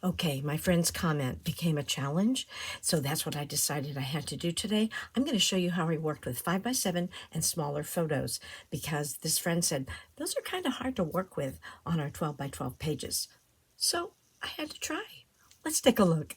Okay, my friend's comment became a challenge, so that's what I decided I had to do today. I'm going to show you how I worked with 5x7 and smaller photos because this friend said those are kind of hard to work with on our 12x12 pages. So I had to try. Let's take a look.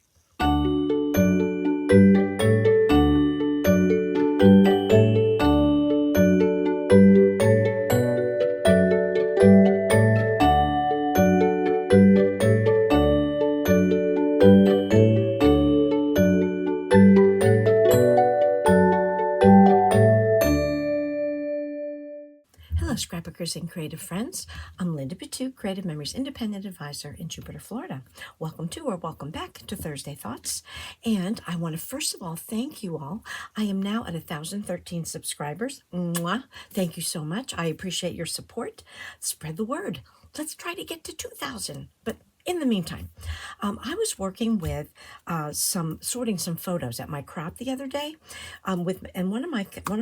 Hello, scrapbookers and creative friends. I'm Linda Petuch, Creative Memories Independent Advisor in Jupiter, Florida. Welcome to or welcome back to Thursday Thoughts. And I want to first of all thank you all. I am now at 1,013 subscribers. Mwah. Thank you so much. I appreciate your support. Spread the word. Let's try to get to 2,000. But in the meantime, I was working with sorting some photos at my crop the other day, and one of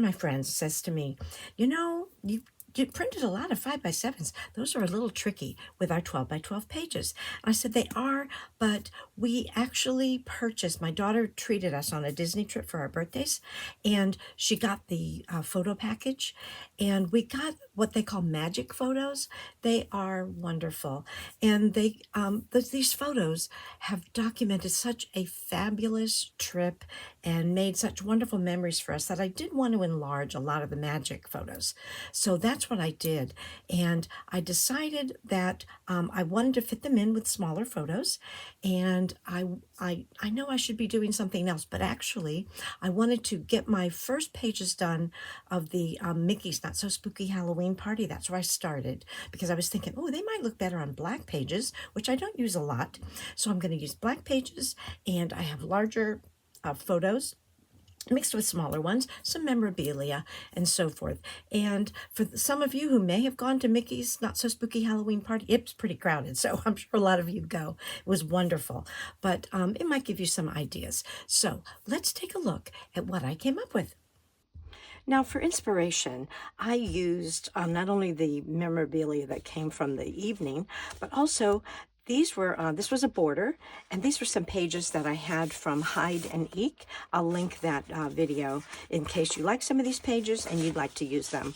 my friends says to me, you printed a lot of 5x7s. Those are a little tricky with our 12x12 pages. And I said, they are, but we actually purchased, my daughter treated us on a Disney trip for our birthdays, and she got the photo package, and we got what they call magic photos. They are wonderful. And these photos have documented such a fabulous trip and made such wonderful memories for us that I did want to enlarge a lot of the magic photos. So that's what I did. And I decided that I wanted to fit them in with smaller photos. And I know I should be doing something else, but actually I wanted to get my first pages done of the Mickey's Not So Spooky Halloween Party. That's where I started because I was thinking, oh, they might look better on black pages, which I don't use a lot. So I'm going to use black pages, and I have larger photos mixed with smaller ones, some memorabilia, and so forth. And for some of you who may have gone to Mickey's Not So Spooky Halloween Party, it's pretty crowded, so I'm sure a lot of you go. It was wonderful, but it might give you some ideas. So let's take a look at what I came up with. Now, for inspiration, I used not only the memorabilia that came from the evening, but also this was a border, and these were some pages that I had from Hide and Eek. I'll link that video in case you like some of these pages and you'd like to use them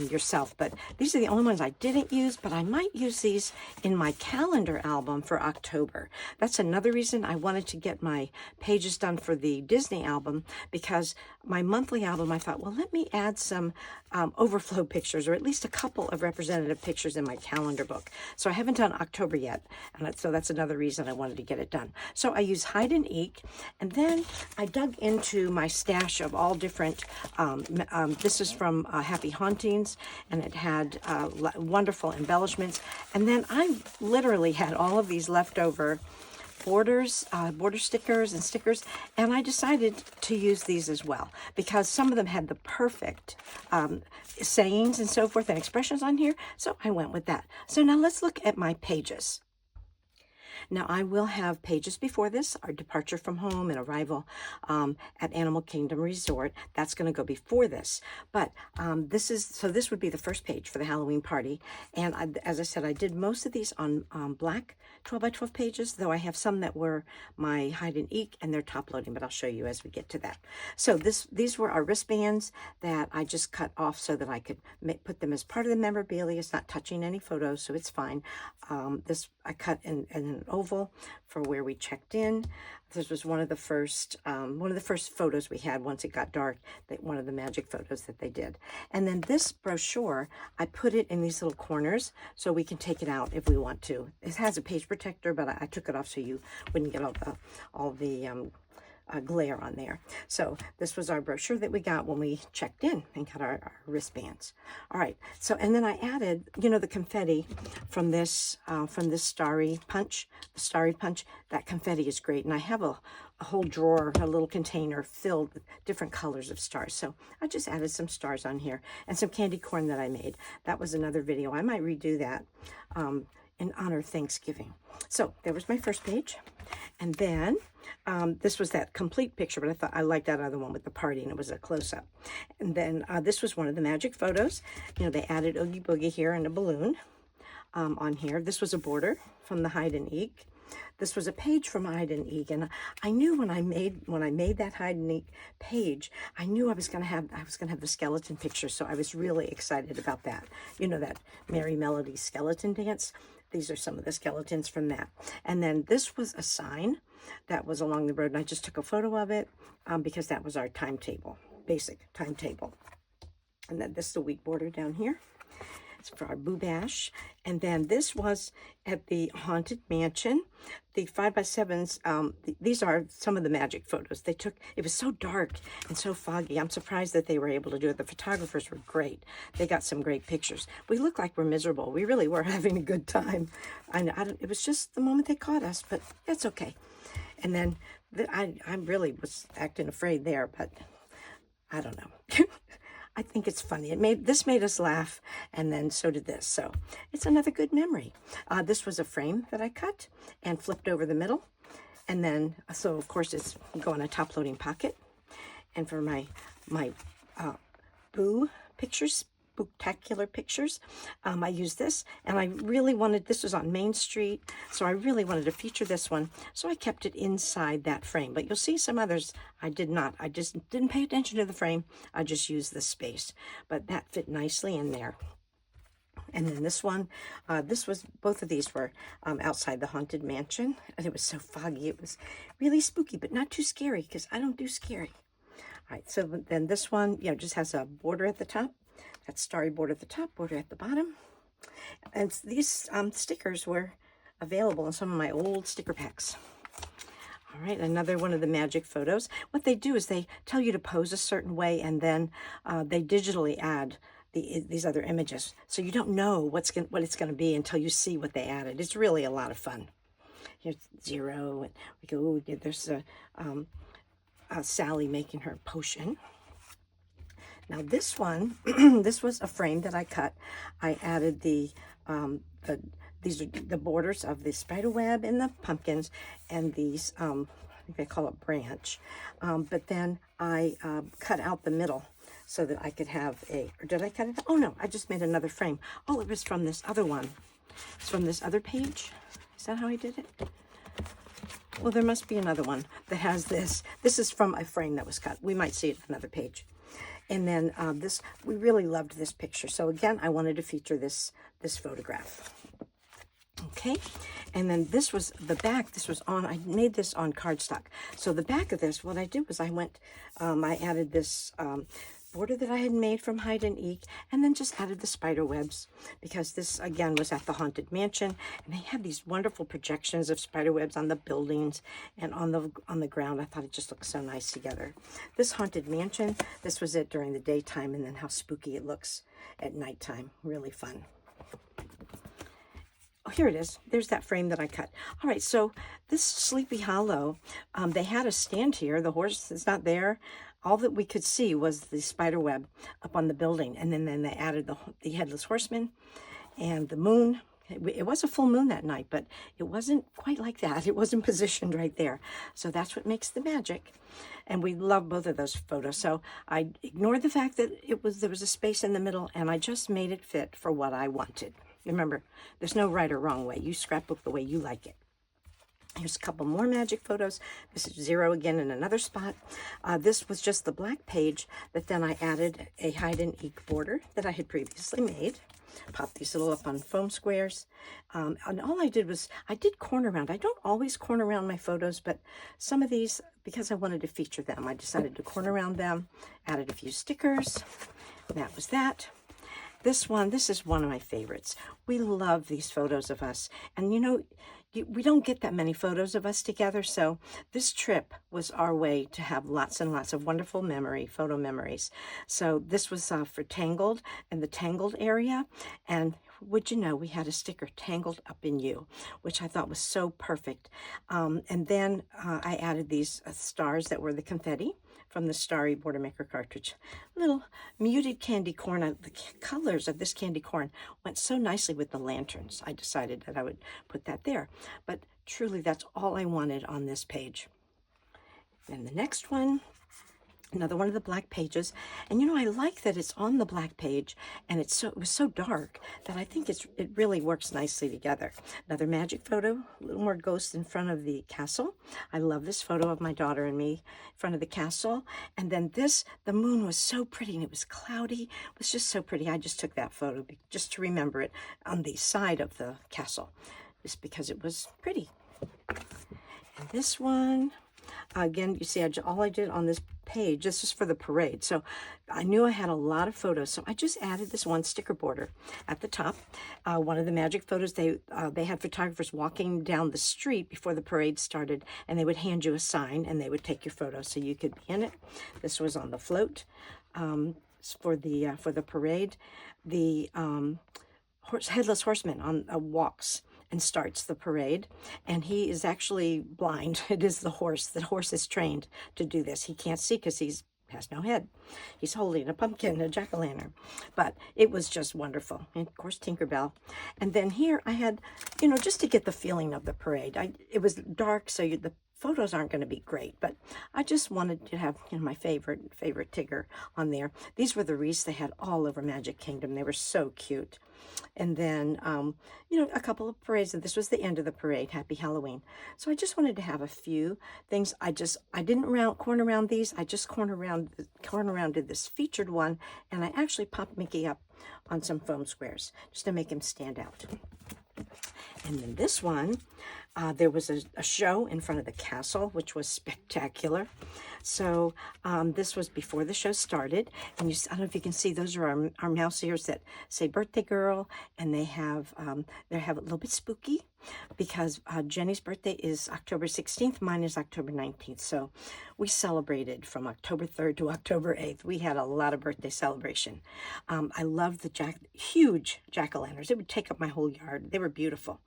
yourself. But these are the only ones I didn't use, but I might use these in my calendar album for October. That's another reason I wanted to get my pages done for the Disney album, because my monthly album, I thought, well, let me add some overflow pictures, or at least a couple of representative pictures in my calendar book. So I haven't done October yet, and so that's another reason I wanted to get it done. So I use Hide and Eek, and then I dug into my stash of all different, this is from Happy Hauntings, and it had wonderful embellishments. And then I literally had all of these leftover border stickers and stickers, and I decided to use these as well because some of them had the perfect sayings and so forth and expressions on here, so I went with that. So now let's look at my pages. Now, I will have pages before this, our departure from home and arrival at Animal Kingdom Resort. That's going to go before this. But this would be the first page for the Halloween party. And as I said, I did most of these on black 12x12 pages, though I have some that were my Hide and Eek, and they're top loading, but I'll show you as we get to that. So these were our wristbands that I just cut off so that I could put them as part of the memorabilia. It's not touching any photos, so it's fine. This I cut in an oval for where we checked in. This was one of the first photos we had once it got dark, one of the magic photos that they did. And then this brochure, I put it in these little corners so we can take it out if we want to. It has a page protector, but I took it off so you wouldn't get all the glare on there. So this was our brochure that we got when we checked in and got our wristbands. All right. So, and then I added, the confetti from this starry punch. The starry punch, that confetti is great. And I have a whole drawer, a little container filled with different colors of stars. So I just added some stars on here and some candy corn that I made. That was another video. I might redo that in honor of Thanksgiving. So there was my first page. And then this was that complete picture, but I thought I liked that other one with the party, and it was a close-up. And then this was one of the magic photos. They added Oogie Boogie here and a balloon on here. This was a border from the Hide and Eek. This was a page from Hide Eek, and I knew when I made that Hide Eek page, I knew I was gonna have the skeleton picture, so I was really excited about that. You know, that Merry Melody skeleton dance. These are some of the skeletons from that. And then this was a sign that was along the road, and I just took a photo of it because that was our timetable, basic timetable. And then this is the week border down here. It's for our Boo Bash. And then this was at the Haunted Mansion. The 5x7s, these are some of the magic photos they took. It was so dark and so foggy. I'm surprised that they were able to do it. The photographers were great. They got some great pictures. We looked like we're miserable. We really were having a good time. It was just the moment they caught us, but that's okay. And then I really was acting afraid there, but I don't know. I think it's funny. This made us laugh, and then so did this. So it's another good memory. This was a frame that I cut and flipped over the middle. And then, so of course it's go in a top-loading pocket. And for my Boo pictures, Booktacular pictures, I used this, and I really wanted, this was on Main Street, so I really wanted to feature this one, so I kept it inside that frame. But you'll see some others I did not. I just didn't pay attention to the frame. I just used the space, but that fit nicely in there. And then this one, both of these were outside the Haunted Mansion, and it was so foggy. It was really spooky, but not too scary, because I don't do scary. All right, so then this one, just has a border at the top. That starry border at the top, border at the bottom. And these stickers were available in some of my old sticker packs. All right, another one of the magic photos. What they do is they tell you to pose a certain way, and then they digitally add these other images. So you don't know what it's going to be until you see what they added. It's really a lot of fun. Here's 0, and we go, ooh, there's Sally making her potion. Now this one, this was a frame that I cut. I added these are the borders of the spider web and the pumpkins, and these, I think they call it branch. But then I cut out the middle so that I could have or did I cut it? Oh no, I just made another frame. Oh, it was from this other one. It's from this other page. Is that how I did it? Well, there must be another one that has this. This is from a frame that was cut. We might see it on another page. And then we really loved this picture. So again, I wanted to feature this photograph. Okay, and then this was the back. I made this on cardstock. So the back of this, what I did was I added this border that I had made from Hide Eek, and then just added the spider webs, because this again was at the Haunted Mansion, and they had these wonderful projections of spider webs on the buildings and on the ground. I thought it just looked so nice together. This Haunted Mansion, this was it during the daytime, and then how spooky it looks at nighttime. Really fun. Oh, here it is. There's that frame that I cut. All right, so this Sleepy Hollow, they had a stand here. The horse is not there. All that we could see was the spider web up on the building, and then they added the headless horseman and the moon. It was a full moon that night, but it wasn't quite like that. It wasn't positioned right there. So that's what makes the magic. And we love both of those photos. So I ignored the fact that there was a space in the middle, and I just made it fit for what I wanted. Remember, there's no right or wrong way. You scrapbook the way you like it. Here's a couple more magic photos. This is 0 again in another spot. This was just the black page, but then I added a Hide Eek border that I had previously made. Pop these little up on foam squares. And all I did was, I did corner round. I don't always corner round my photos, but some of these, because I wanted to feature them, I decided to corner round them, added a few stickers. That was that. This is one of my favorites. We love these photos of us. And we don't get that many photos of us together, so this trip was our way to have lots and lots of wonderful photo memories. So this was for Tangled and the Tangled area, and would you know, we had a sticker, Tangled Up in You, which I thought was so perfect. And then I added these stars that were the confetti from the Starry Border Maker cartridge. Little muted candy corn. The colors of this candy corn went so nicely with the lanterns. I decided that I would put that there. But truly, that's all I wanted on this page. And the next one, Another one of the black pages. And you know, I like that it's on the black page, and it was so dark that I think it really works nicely together. Another magic photo, a little more ghost in front of the castle. I love this photo of my daughter and me in front of the castle. And then this, the moon was so pretty and it was cloudy. It was just so pretty. I just took that photo just to remember it on the side of the castle, just because it was pretty. And this one, again, you see, all I did on this page, this is for the parade. So I knew I had a lot of photos, so I just added this one sticker border at the top. One of the magic photos, they had photographers walking down the street before the parade started, and they would hand you a sign, and they would take your photo so you could be in it. This was on the float for the parade. The headless horseman on walks and starts the parade, and he is actually blind. It is the horse. The horse is trained to do this. He can't see because he has no head. He's holding a pumpkin, a jack-o'-lantern. But it was just wonderful. And of course, Tinkerbell. And then here I had, you know, just to get the feeling of the parade. It was dark, so the photos aren't going to be great, but I just wanted to have, you know, my favorite Tigger on there. These were the wreaths they had all over Magic Kingdom. They were so cute. And then, you know, a couple of parades, and this was the end of the parade. Happy Halloween. So I just wanted to have a few things. I didn't corner around these. I just corner rounded this featured one, and I actually popped Mickey up on some foam squares just to make him stand out. And then this one, there was a show in front of the castle, which was spectacular. So this was before the show started. And I don't know if you can see, those are our mouse ears that say birthday girl. And they have a little bit spooky because Jenny's birthday is October 16th. Mine is October 19th. So we celebrated from October 3rd to October 8th. We had a lot of birthday celebration. I loved the huge jack-o'-lanterns. It would take up my whole yard. They were beautiful.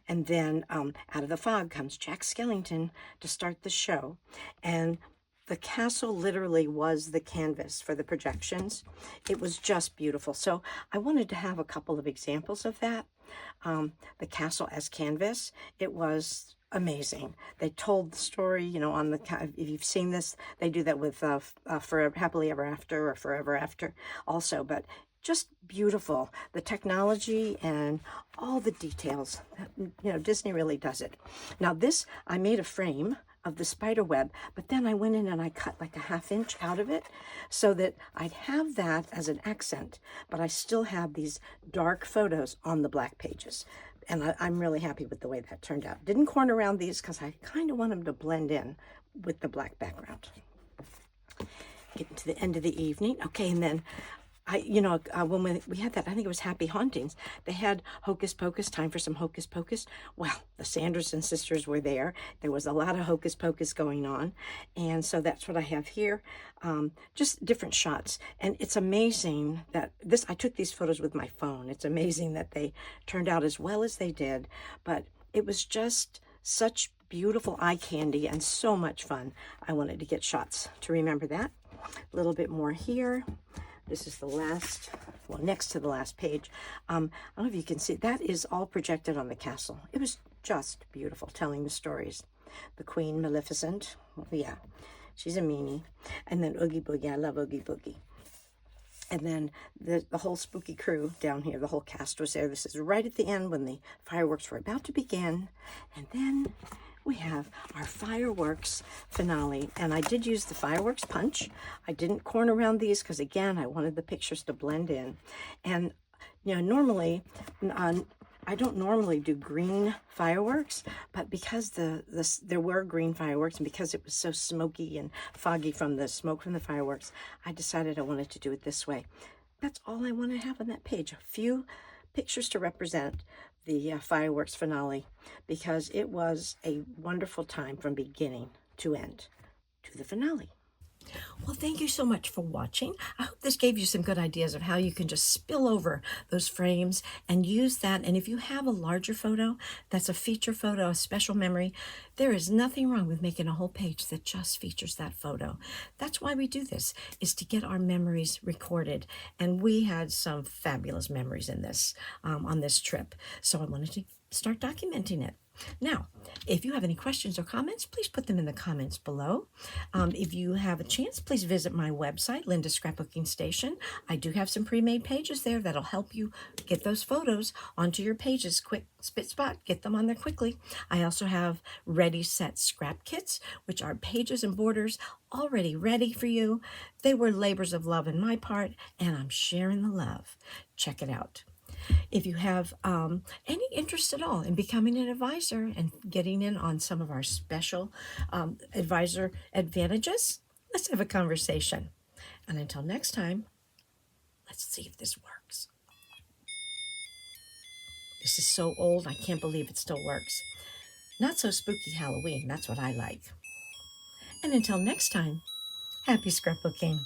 And then out of the fog comes Jack Skellington to start the show. And the castle literally was the canvas for the projections. It was just beautiful. So I wanted to have a couple of examples of that. The castle as canvas, it was amazing. They told the story, you know, if you've seen this, they do that with Happily Ever After or Forever After also, but just beautiful. The technology and all the details, you know, Disney really does it. Now this, I made a frame of the spider web, but then I went in and I cut like a 1/2 inch out of it so that I'd have that as an accent, but I still have these dark photos on the black pages. And I'm really happy with the way that turned out. Didn't corner around these because I kind of want them to blend in with the black background. Getting to the end of the evening. Okay, and then when we had that, I think it was Happy Hauntings, they had Hocus Pocus, time for some Hocus Pocus. Well, the Sanderson sisters were there. There was a lot of Hocus Pocus going on. And so that's what I have here. Just different shots. And it's amazing that I took these photos with my phone. It's amazing that they turned out as well as they did. But it was just such beautiful eye candy and so much fun. I wanted to get shots to remember that. A little bit more here. This is the last, well, next to the last page. I don't know if you can see, that is all projected on the castle. It was just beautiful, telling the stories. The Queen Maleficent, yeah, she's a meanie. And then Oogie Boogie, I love Oogie Boogie. And then the whole spooky crew down here, the whole cast was there. This is right at the end when the fireworks were about to begin. And then we have our fireworks finale, and I did use the fireworks punch. I didn't corner around these because, again, I wanted the pictures to blend in. And, you know, normally, I don't normally do green fireworks, but because there were green fireworks, and because it was so smoky and foggy from the smoke from the fireworks, I decided I wanted to do it this way. That's all I want to have on that page. A few pictures to represent the fireworks finale, because it was a wonderful time from beginning to end to the finale. Well, thank you so much for watching. I hope this gave you some good ideas of how you can just spill over those frames and use that. And if you have a larger photo, that's a feature photo, a special memory, there is nothing wrong with making a whole page that just features that photo. That's why we do this, is to get our memories recorded. And we had some fabulous memories in this, on this trip. So I wanted to start documenting it. Now, if you have any questions or comments, please put them in the comments below. If you have a chance, please visit my website, Linda's Scrapbooking Station. I do have some pre-made pages there that'll help you get those photos onto your pages quick, spit spot, get them on there quickly. I also have ready set scrap kits, which are pages and borders already ready for you. They were labors of love on my part, and I'm sharing the love. Check it out. If you have any interest at all in becoming an advisor and getting in on some of our special advisor advantages, let's have a conversation. And until next time, let's see if this works. This is so old, I can't believe it still works. Not so spooky Halloween, that's what I like. And until next time, happy scrapbooking.